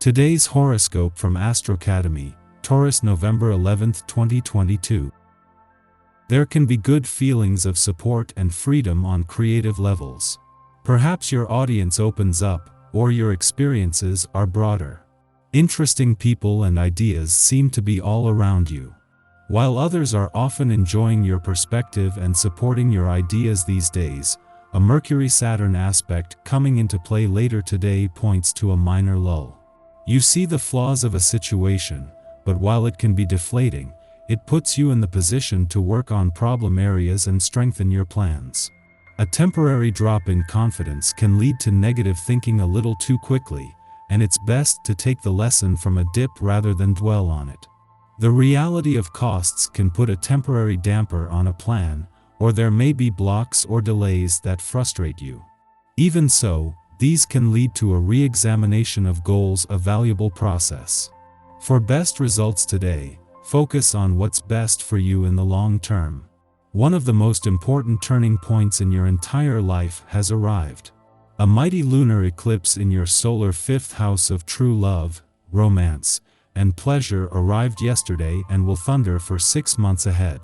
Today's horoscope from Astrocademy, Taurus, November 11, 2022. There can be good feelings of support and freedom on creative levels. Perhaps your audience opens up, or your experiences are broader. Interesting people and ideas seem to be all around you. While others are often enjoying your perspective and supporting your ideas these days, a Mercury-Saturn aspect coming into play later today points to a minor lull. You see the flaws of a situation, but while it can be deflating, it puts you in the position to work on problem areas and strengthen your plans. A temporary drop in confidence can lead to negative thinking a little too quickly, and it's best to take the lesson from a dip rather than dwell on it. The reality of costs can put a temporary damper on a plan, or there may be blocks or delays that frustrate you. Even so, these can lead to a re-examination of goals, a valuable process. For best results today, focus on what's best for you in the long term. One of the most important turning points in your entire life has arrived. A mighty lunar eclipse in your solar fifth house of true love, romance, and pleasure arrived yesterday and will thunder for 6 months ahead.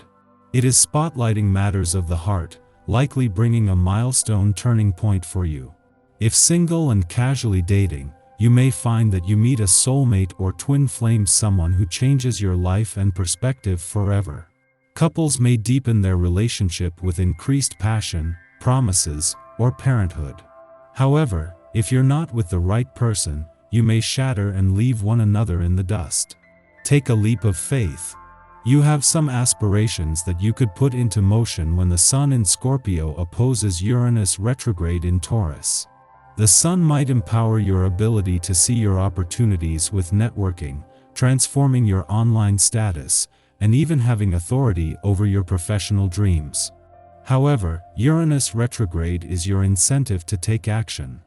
It is spotlighting matters of the heart, likely bringing a milestone turning point for you. If single and casually dating, you may find that you meet a soulmate or twin flame, someone who changes your life and perspective forever. Couples may deepen their relationship with increased passion, promises, or parenthood. However, if you're not with the right person, you may shatter and leave one another in the dust. Take a leap of faith. You have some aspirations that you could put into motion when the Sun in Scorpio opposes Uranus retrograde in Taurus. The Sun might empower your ability to see your opportunities with networking, transforming your online status, and even having authority over your professional dreams. However, Uranus retrograde is your incentive to take action.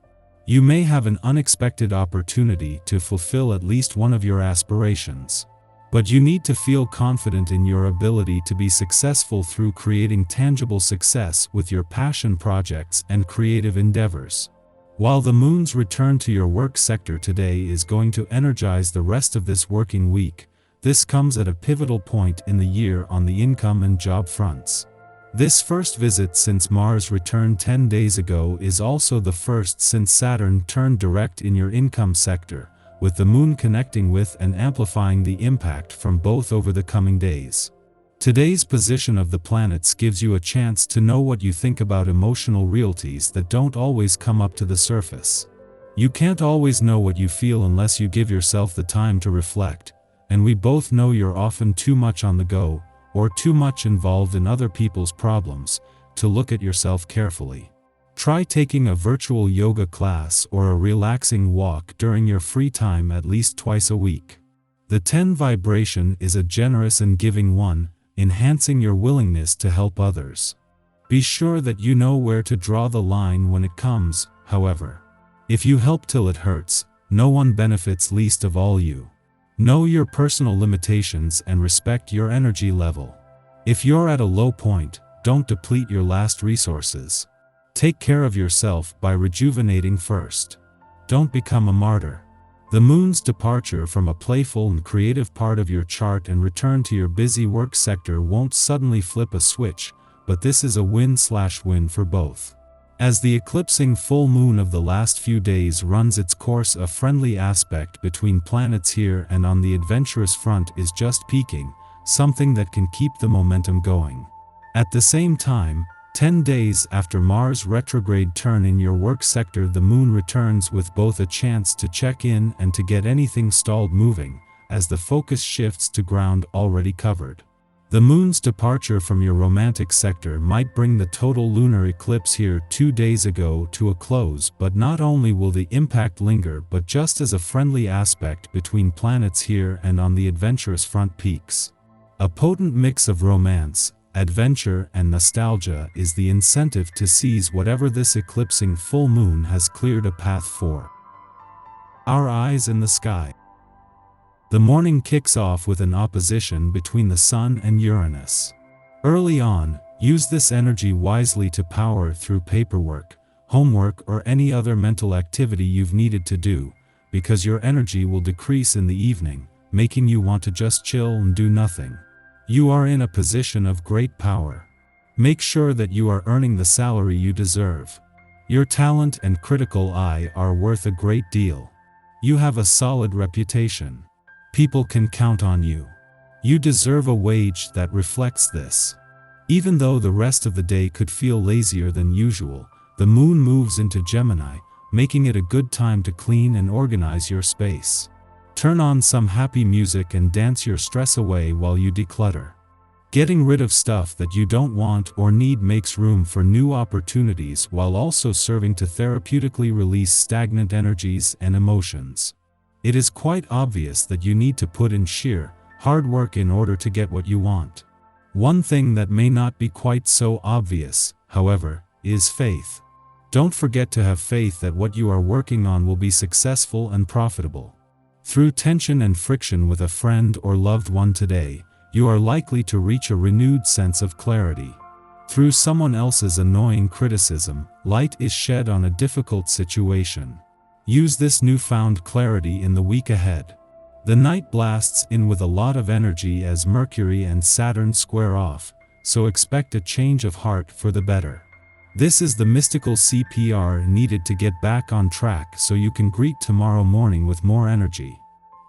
You may have an unexpected opportunity to fulfill at least one of your aspirations. But you need to feel confident in your ability to be successful through creating tangible success with your passion projects and creative endeavors. While the moon's return to your work sector today is going to energize the rest of this working week, this comes at a pivotal point in the year on the income and job fronts. This first visit since Mars returned 10 days ago is also the first since Saturn turned direct in your income sector, with the moon connecting with and amplifying the impact from both over the coming days. Today's position of the planets gives you a chance to know what you think about emotional realities that don't always come up to the surface. You can't always know what you feel unless you give yourself the time to reflect, and we both know you're often too much on the go, or too much involved in other people's problems, to look at yourself carefully. Try taking a virtual yoga class or a relaxing walk during your free time at least twice a week. The 10 vibration is a generous and giving one, enhancing your willingness to help others. Be sure that you know where to draw the line when it comes, however. If you help till it hurts, no one benefits, least of all you. Know your personal limitations and respect your energy level. If you're at a low point, don't deplete your last resources. Take care of yourself by rejuvenating first. Don't become a martyr. The moon's departure from a playful and creative part of your chart and return to your busy work sector won't suddenly flip a switch, but this is a win/win for both. As the eclipsing full moon of the last few days runs its course, a friendly aspect between planets here and on the adventurous front is just peaking, something that can keep the momentum going. At the same time, 10 days after Mars' retrograde turn in your work sector, the moon returns with both a chance to check in and to get anything stalled moving, as the focus shifts to ground already covered. The moon's departure from your romantic sector might bring the total lunar eclipse here 2 days ago to a close, but not only will the impact linger, but just as a friendly aspect between planets here and on the adventurous front peaks. A potent mix of romance, adventure, and nostalgia is the incentive to seize whatever this eclipsing full moon has cleared a path for. Our eyes in the sky. The morning kicks off with an opposition between the Sun and Uranus. Early on, use this energy wisely to power through paperwork, homework, or any other mental activity you've needed to do, because your energy will decrease in the evening, making you want to just chill and do nothing. You are in a position of great power. Make sure that you are earning the salary you deserve. Your talent and critical eye are worth a great deal. You have a solid reputation. People can count on you. You deserve a wage that reflects this. Even though the rest of the day could feel lazier than usual, the moon moves into Gemini, making it a good time to clean and organize your space. Turn on some happy music and dance your stress away while you declutter. Getting rid of stuff that you don't want or need makes room for new opportunities while also serving to therapeutically release stagnant energies and emotions. It is quite obvious that you need to put in sheer, hard work in order to get what you want. One thing that may not be quite so obvious, however, is faith. Don't forget to have faith that what you are working on will be successful and profitable. Through tension and friction with a friend or loved one today, you are likely to reach a renewed sense of clarity. Through someone else's annoying criticism, light is shed on a difficult situation. Use this newfound clarity in the week ahead. The night blasts in with a lot of energy as Mercury and Saturn square off, so expect a change of heart for the better. This is the mystical CPR needed to get back on track so you can greet tomorrow morning with more energy.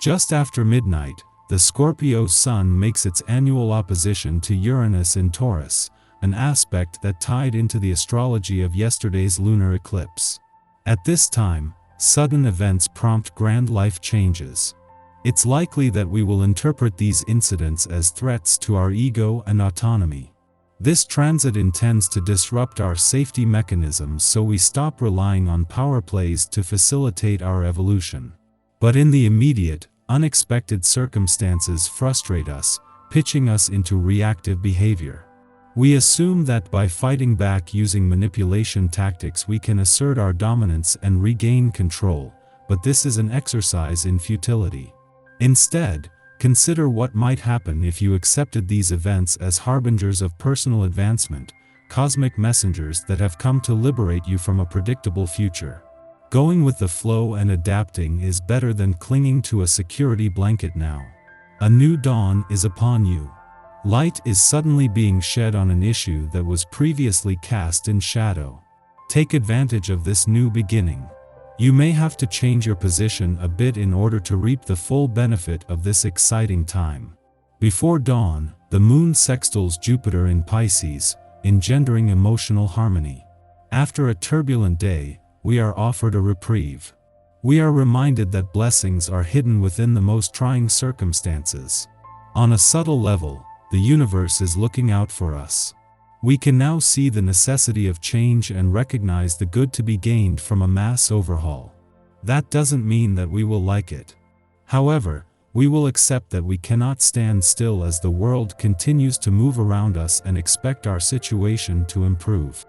Just after midnight, the Scorpio Sun makes its annual opposition to Uranus in Taurus, an aspect that tied into the astrology of yesterday's lunar eclipse. At this time, sudden events prompt grand life changes. It's likely that we will interpret these incidents as threats to our ego and autonomy. This transit intends to disrupt our safety mechanisms so we stop relying on power plays to facilitate our evolution. But in the immediate, unexpected circumstances frustrate us, pitching us into reactive behavior. We assume that by fighting back using manipulation tactics we can assert our dominance and regain control, but this is an exercise in futility. Instead, consider what might happen if you accepted these events as harbingers of personal advancement, cosmic messengers that have come to liberate you from a predictable future. Going with the flow and adapting is better than clinging to a security blanket now. A new dawn is upon you. Light is suddenly being shed on an issue that was previously cast in shadow. Take advantage of this new beginning. You may have to change your position a bit in order to reap the full benefit of this exciting time. Before dawn, the moon sextiles Jupiter in Pisces, engendering emotional harmony. After a turbulent day, we are offered a reprieve. We are reminded that blessings are hidden within the most trying circumstances. On a subtle level, the universe is looking out for us. We can now see the necessity of change and recognize the good to be gained from a mass overhaul. That doesn't mean that we will like it. However, we will accept that we cannot stand still as the world continues to move around us and expect our situation to improve.